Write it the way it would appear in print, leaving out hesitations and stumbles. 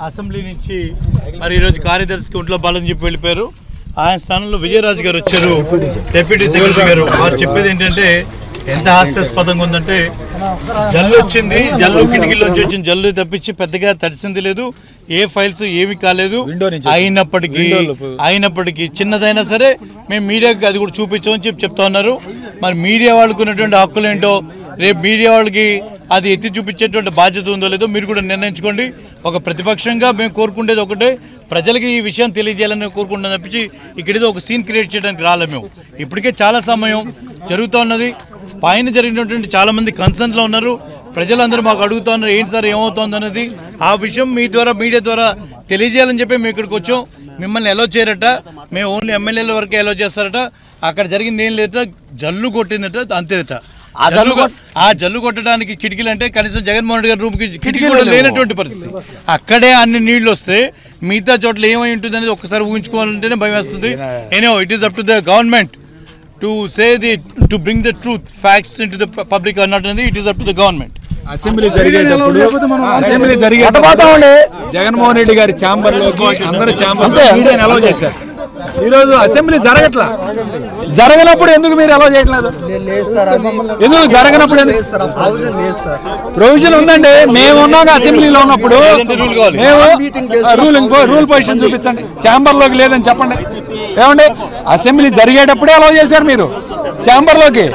Assembly నుంచి మరి ఈరోజు కార్యదర్శికి ఒంట్లో బాలని చెప్పి వెళ్ళిపోయారు. ఆయన స్థానంలో విజయరాజు గారు వచ్చారు, డిప్యూటీ సెక్రటరీ గారు. వారు చెప్పేది ఏంటంటే ఎంత హాస్యాస్పదంగా ఉందంటే, జల్లు వచ్చింది, జల్లు కిటికీలోంచి వచ్చింది జల్లు తప్పించి పెద్దగా తడిసింది లేదు, ఏ ఫైల్స్ ఏవి కాలేదు. అయినప్పటికీ చిన్నదైనా సరే మేము మీడియాకి అది కూడా చూపించామని చెప్తా ఉన్నారు. మరి మీడియా వాళ్ళకు ఉన్నటువంటి హక్కులు ఏంటో, రేపు మీడియా వాళ్ళకి అది ఎత్తి చూపించేటువంటి బాధ్యత ఉందో లేదో మీరు కూడా నిర్ణయించుకోండి. ఒక ప్రతిపక్షంగా మేము కోరుకునేది ఒకటే, ప్రజలకి ఈ విషయం తెలియజేయాలని కోరుకుంటున్నాం తప్పించి ఇక్కడేదో ఒక సీన్ క్రియేట్ చేయడానికి రాలే. మేము ఇప్పటికే చాలా సమయం జరుగుతూ ఉన్నది, పైన జరిగినటువంటి చాలా మంది కన్సర్న్లో ఉన్నారు, ప్రజలందరూ మాకు అడుగుతూ ఉన్నారు ఏంటి సార్ ఏమవుతుంది అనేది. ఆ విషయం మీ ద్వారా మీడియా ద్వారా తెలియజేయాలని చెప్పి మేము ఇక్కడికి వచ్చాం. మిమ్మల్ని ఎలో చేయరట, మేము ఓన్లీ ఎమ్మెల్యేల వరకే ఎలో చేస్తారట. అక్కడ జరిగింది ఏం లేదట, జల్లు కొట్టిందట, అంతేదట. ఆ జల్లు కొట్టడానికి కిటికీలు అంటే కనీసం జగన్మోహన్ రెడ్డి గారి రూమ్ కి కిటికీలు లేనటువంటి పరిస్థితి. అక్కడే అన్ని నీళ్లు వస్తే మిగతా చోట్ల ఏమై ఉంటుంది అనేది ఒక్కసారి ఊహించుకోవాలంటేనే భయం వేస్తుంది. Anyhow it is up to the government to say to bring the truth facts into the public అన్నట్టు అనేది it is up to the government. Assembly జరిగేటప్పుడు జగన్మోహన్ రెడ్డి గారి ఛాంబర్ లోకి అందరూ ఛాంబర్ అలౌ చేశారు. ఈరోజు అసెంబ్లీ జరగనప్పుడు ఎందుకు మీరు అలౌ చేయట్లేదు? ఎందుకు జరగనప్పుడు ప్రొవిజన్ ఉందండి. మేము ఉన్నాక అసెంబ్లీలో ఉన్నప్పుడు రూల్ పొజిషన్ చూపించండి. ఛాంబర్ లోకి లేదని చెప్పండి. ఏమండి, అసెంబ్లీ జరిగేటప్పుడే అలౌ చేశారు మీరు ఛాంబర్ లోకి.